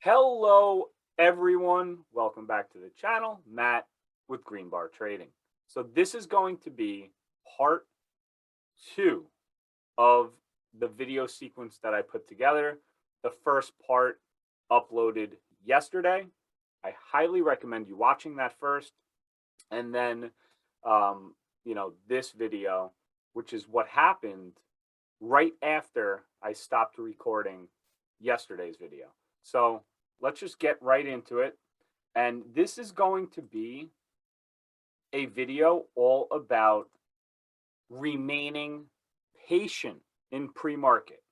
Hello, everyone. Welcome back to the channel. Matt with Green Bar Trading. So this is going to be part two of the video sequence that I put together. The first part uploaded yesterday. I highly recommend you watching that first. And then, this video, which is what happened right after I stopped recording yesterday's video. So let's just get right into it. And this is going to be a video all about remaining patient in pre-market,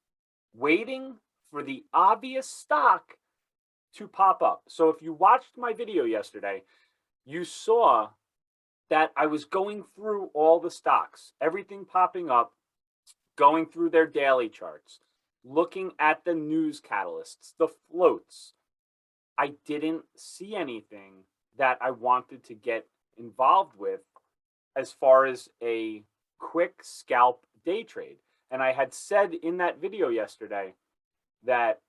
waiting for the obvious stock to pop up. So if you watched my video yesterday, you saw that I was going through all the stocks, everything popping up, going through their daily charts, looking at the news catalysts, the floats. I didn't see anything that I wanted to get involved with as far as a quick scalp day trade. And I had said in that video yesterday that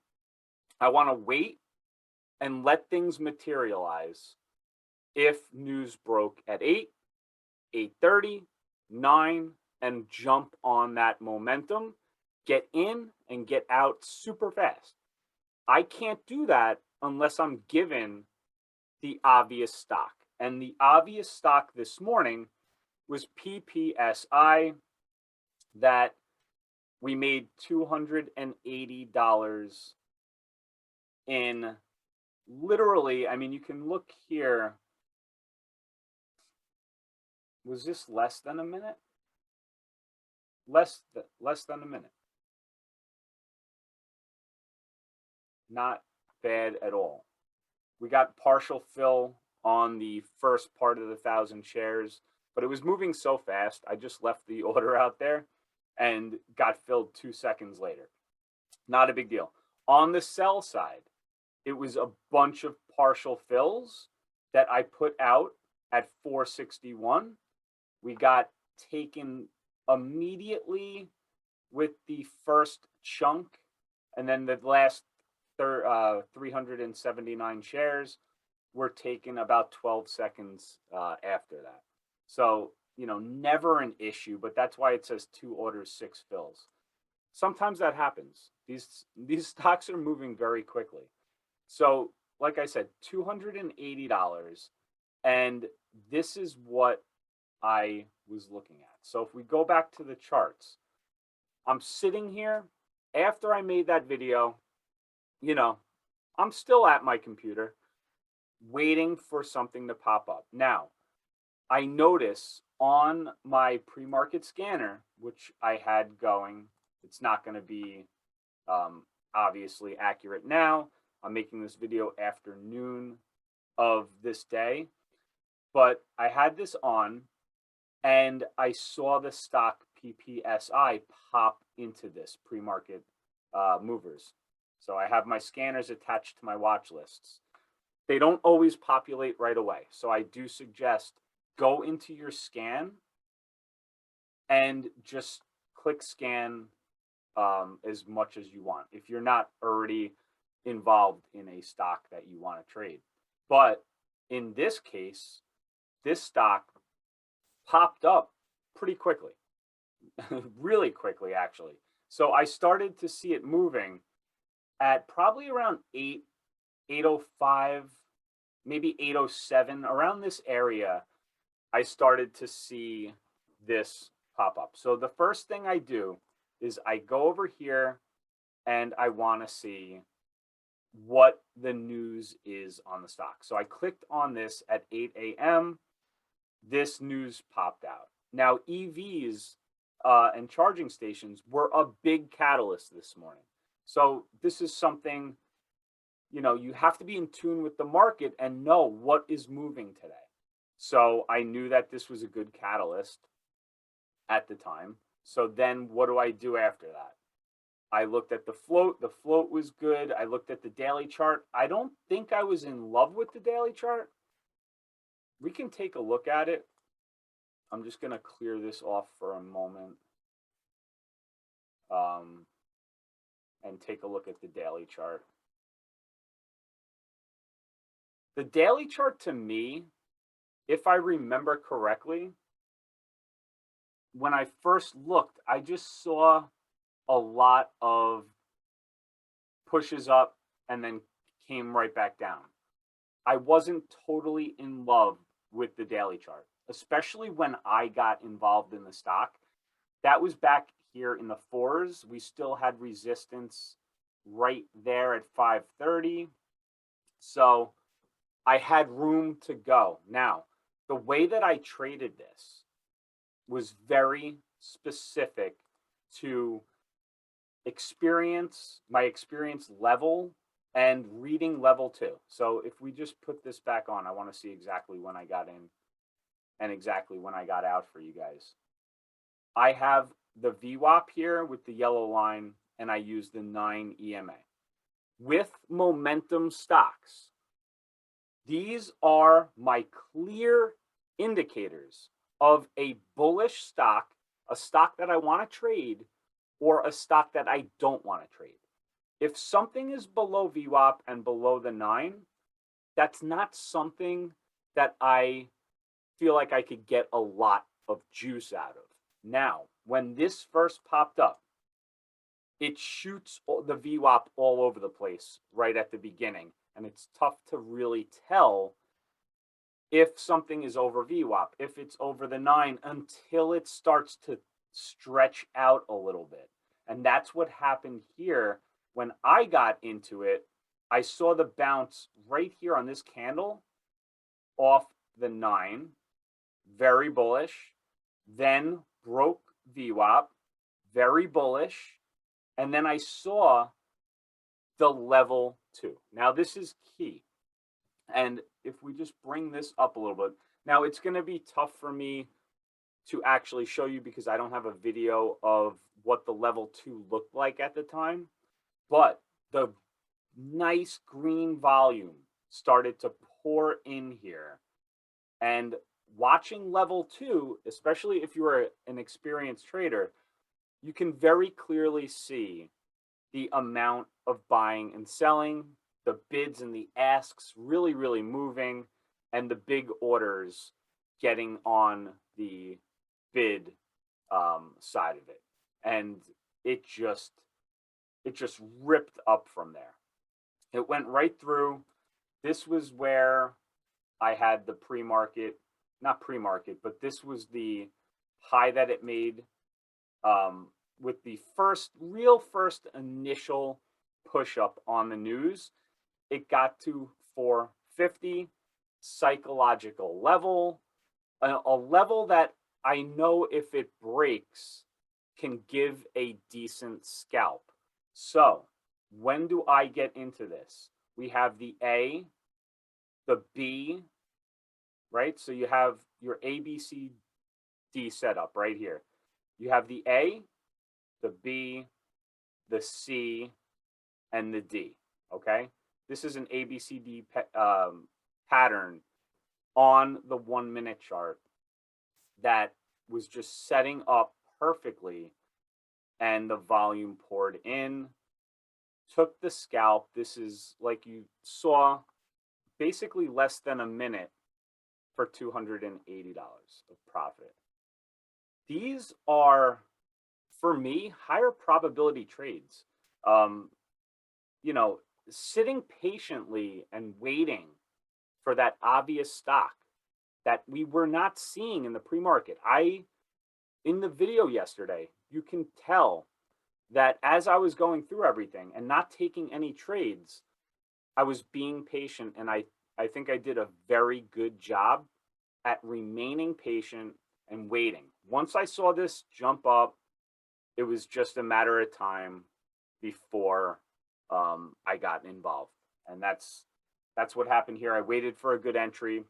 I want to wait and let things materialize if news broke at 8, 8:30, 9, and jump on that momentum, get in and get out super fast. I can't do that unless I'm given the obvious stock. And the obvious stock this morning was PPSI, that we made $280 in literally, I mean, you can look here. Was this less than a minute? Less than a minute. Not bad at all. We got partial fill on the first part of the 1,000 shares, but it was moving so fast. I just left the order out there and got filled 2 seconds later. Not a big deal. On the sell side, it was a bunch of partial fills that I put out at 461. We got taken immediately with the first chunk, and then the last 379 shares were taken about 12 seconds after that. So, never an issue, but that's why it says 2 orders, 6 fills. Sometimes that happens. These stocks are moving very quickly. So, like I said, $280, and this is what I was looking at. So if we go back to the charts, I'm sitting here after I made that video, I'm still at my computer waiting for something to pop up. Now, I notice on my pre-market scanner, which I had going, it's not going to be obviously accurate now. I'm making this video afternoon of this day, but I had this on and I saw the stock PPSI pop into this pre-market movers. So I have my scanners attached to my watch lists. They don't always populate right away. So I do suggest go into your scan and just click scan as much as you want if you're not already involved in a stock that you want to trade. But in this case, this stock popped up pretty quickly, really quickly, actually. So I started to see it moving at probably around 8:05, maybe 8:07, around this area. I started to see this pop up. So the first thing I do is I go over here and I want to see what the news is on the stock. So I clicked on this at 8 a.m. This news popped out. Now, EVs and charging stations were a big catalyst this morning. So this is something, you have to be in tune with the market and know what is moving today. So I knew that this was a good catalyst at the time. So then what do I do after that? I looked at the float. The float was good. I looked at the daily chart. I don't think I was in love with the daily chart. We can take a look at it. I'm just going to clear this off for a moment and take a look at the daily chart. The daily chart to me, if I remember correctly, when I first looked, I just saw a lot of pushes up and then came right back down. I wasn't totally in love with the daily chart, especially when I got involved in the stock. That was back here in the fours. We still had resistance right there at 530. So I had room to go. Now, the way that I traded this was very specific to my experience level and reading level 2. So if we just put this back on, I want to see exactly when I got in and exactly when I got out for you guys. I have the VWAP here with the yellow line, and I use the 9 EMA. With momentum stocks, these are my clear indicators of a bullish stock, a stock that I want to trade, or a stock that I don't want to trade. If something is below VWAP and below the 9, that's not something that I feel like I could get a lot of juice out of. Now, when this first popped up, it shoots the VWAP all over the place right at the beginning, and it's tough to really tell if something is over VWAP, if it's over the 9, until it starts to stretch out a little bit. And that's what happened here. When I got into it, I saw the bounce right here on this candle off the 9, very bullish, then broke VWAP, very bullish, and then I saw the level 2. Now this is key. And if we just bring this up a little bit, now it's going to be tough for me to actually show you because I don't have a video of what the level 2 looked like at the time, but the nice green volume started to pour in here. And watching level 2, especially if you are an experienced trader, you can very clearly see the amount of buying and selling, the bids and the asks really, really moving, and the big orders getting on the bid side of it. And it just ripped up from there. It went right through. This was where I had the pre-market, not pre-market, but this was the high that it made with the first initial push up on the news. It got to 450 psychological level, a level that I know if it breaks can give a decent scalp. So when do I get into this? We have the A, the B, right? So you have your A, B, C, D setup right here. You have the A, the B, the C, and the D, okay? This is an ABCD pattern on the 1 minute chart that was just setting up perfectly, and the volume poured in, took the scalp. This is, like you saw, basically less than a minute for $280 of profit. These are, for me, higher probability trades. You know, sitting patiently and waiting for that obvious stock that we were not seeing in the pre-market. In the video yesterday, you can tell that as I was going through everything and not taking any trades, I was being patient, and I think I did a very good job at remaining patient and waiting. Once I saw this jump up, it was just a matter of time before I got involved. And that's what happened here. I waited for a good entry.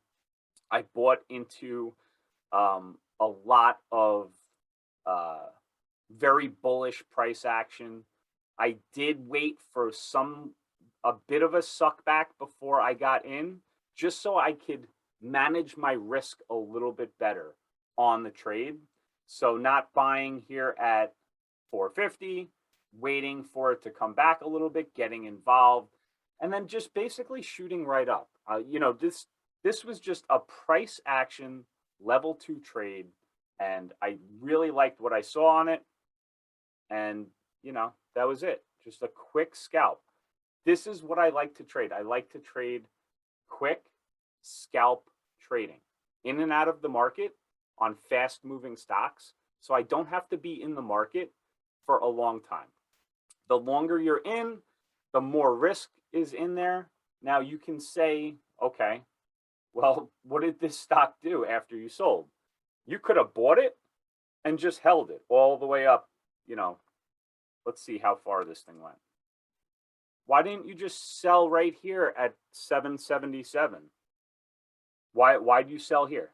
I bought into a lot of very bullish price action. I did wait for a bit of a suck back before I got in, just so I could manage my risk a little bit better on the trade. So not buying here at 450, waiting for it to come back a little bit, getting involved, and then just basically shooting right up. This was just a price action level 2 trade, and I really liked what I saw on it. And that was it. Just a quick scalp. This is what I like to trade. I like to trade quick scalp trading in and out of the market on fast moving stocks. So I don't have to be in the market for a long time. The longer you're in, the more risk is in there. Now you can say, okay, well, what did this stock do after you sold? You could have bought it and just held it all the way up. Let's see how far this thing went. Why didn't you just sell right here at 777? Why do you sell here?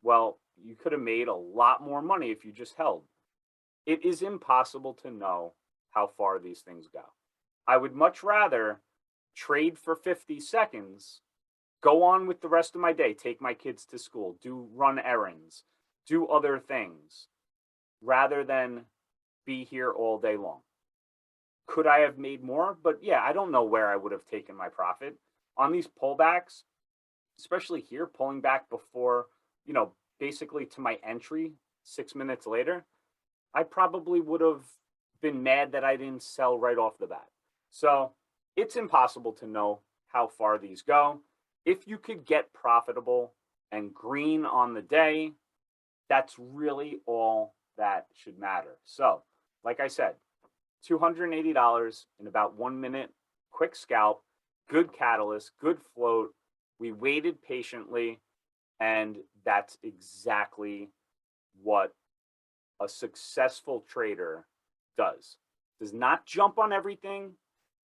Well, you could have made a lot more money if you just held. It is impossible to know how far these things go. I would much rather trade for 50 seconds, go on with the rest of my day, take my kids to school, run errands, do other things, rather than be here all day long. Could I have made more? But yeah, I don't know where I would have taken my profit on these pullbacks, especially here, pulling back before, basically to my entry 6 minutes later. I probably would have been mad that I didn't sell right off the bat. So it's impossible to know how far these go. If you could get profitable and green on the day, that's really all that should matter. So, like I said, $280 in about 1 minute, quick scalp, good catalyst, good float. We waited patiently, and that's exactly what a successful trader does not jump on everything.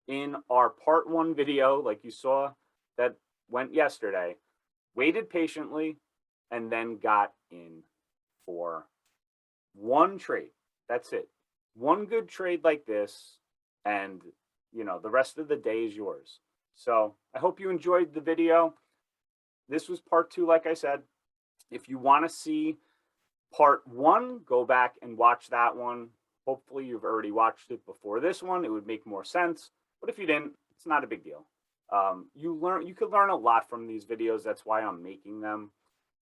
In our part 1 video, like you saw that went yesterday, waited patiently and then got in for one trade. That's it. One good trade like this, and the rest of the day is yours. So I hope you enjoyed the video. This was part 2, like I said. If you want to see part 1, go back and watch that one. Hopefully you've already watched it before this one. It would make more sense. But if you didn't, it's not a big deal. You could learn a lot from these videos. That's why I'm making them.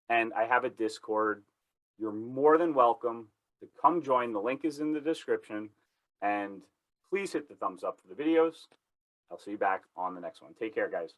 And I have a Discord. You're more than welcome to come join. The link is in the description. And please hit the thumbs up for the videos. I'll see you back on the next one. Take care, guys.